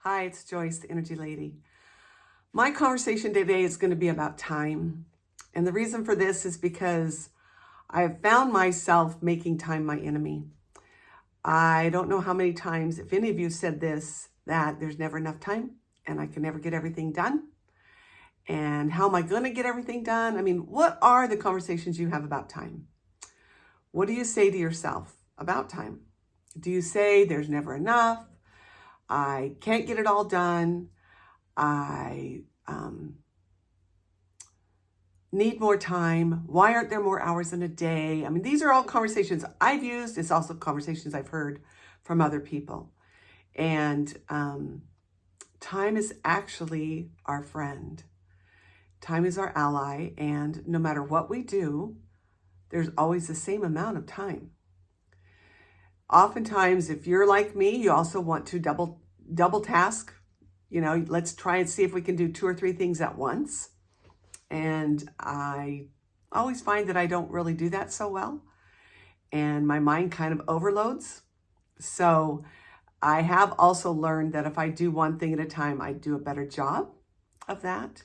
Hi, it's Joyce, the Energy Lady. My conversation today is going to be about time. And the reason for this is because I've found myself making time my enemy. I don't know how many times, if any of you said this, that there's never enough time and I can never get everything done. And how am I going to get everything done? I mean, what are the conversations you have about time? What do you say to yourself about time? Do you say there's never enough? I can't get it all done. I need more time. Why aren't there more hours in a day? I mean, these are all conversations I've used. It's also conversations I've heard from other people. And time is actually our friend. Time is our ally. And no matter what we do, there's always the same amount of time. Oftentimes, if you're like me, you also want to double task. You know, let's try and see if we can do 2 or 3 things at once. And I always find that I don't really do that so well. And my mind kind of overloads. So I have also learned that if I do one thing at a time, I do a better job of that.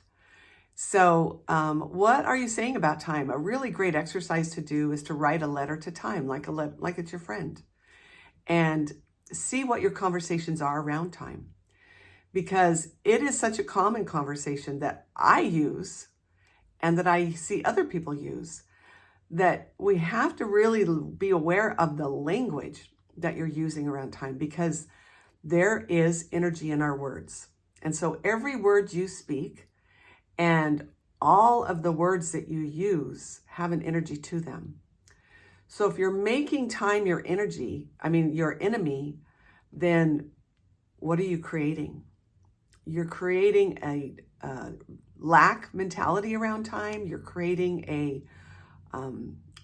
So what are you saying about time? A really great exercise to do is to write a letter to time, like it's your friend. And see what your conversations are around time. Because it is such a common conversation that I use and that I see other people use, that we have to really be aware of the language that you're using around time, because there is energy in our words. And so every word you speak and all of the words that you use have an energy to them. So if you're making time your enemy, then what are you creating? You're creating a lack mentality around time. You're creating a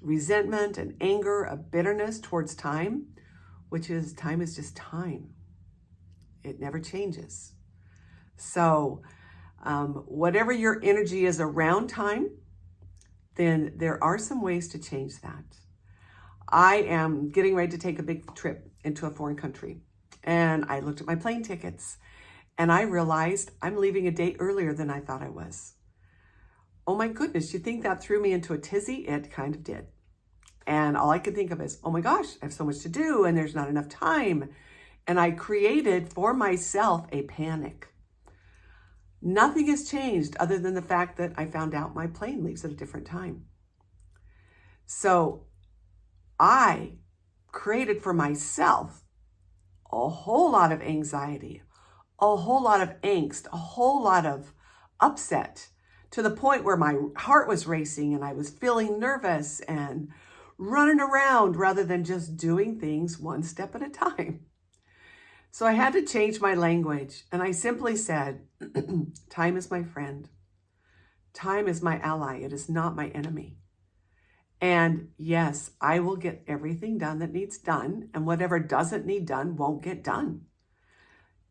resentment, an anger, a bitterness towards time, which is time is just time. It never changes. So whatever your energy is around time, then there are some ways to change that. I am getting ready to take a big trip into a foreign country, and I looked at my plane tickets and I realized I'm leaving a day earlier than I thought I was. Oh my goodness, you think that threw me into a tizzy? It kind of did. And all I could think of is, oh my gosh, I have so much to do and there's not enough time. And I created for myself a panic. Nothing has changed other than the fact that I found out my plane leaves at a different time. So I created for myself a whole lot of anxiety, a whole lot of angst, a whole lot of upset, to the point where my heart was racing and I was feeling nervous and running around rather than just doing things one step at a time. So I had to change my language, and I simply said, time is my friend. Time is my ally. It is not my enemy. And yes, I will get everything done that needs done, and whatever doesn't need done won't get done.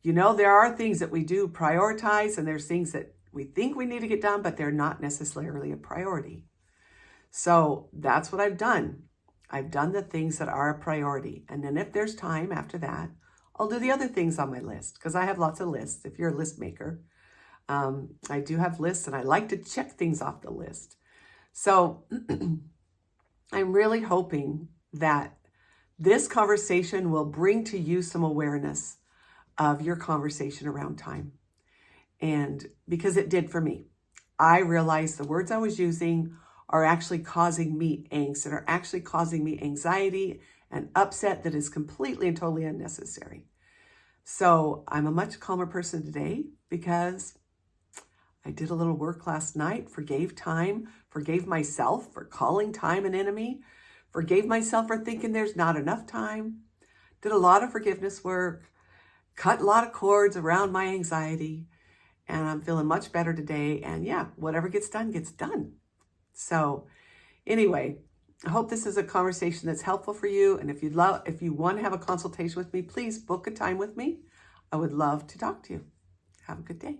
You know, there are things that we do prioritize, and there's things that we think we need to get done, but they're not necessarily a priority. So that's what I've done. I've done the things that are a priority. And then if there's time after that, I'll do the other things on my list, because I have lots of lists. If you're a list maker, I do have lists, and I like to check things off the list. So I'm really hoping that this conversation will bring to you some awareness of your conversation around time. And because it did for me, I realized the words I was using are actually causing me angst and are actually causing me anxiety and upset that is completely and totally unnecessary. So I'm a much calmer person today because I did a little work last night, forgave time, forgave myself for calling time an enemy, forgave myself for thinking there's not enough time, did a lot of forgiveness work, cut a lot of cords around my anxiety, and I'm feeling much better today. And yeah, whatever gets done, gets done. So anyway, I hope this is a conversation that's helpful for you. And if you want to have a consultation with me, please book a time with me. I would love to talk to you. Have a good day.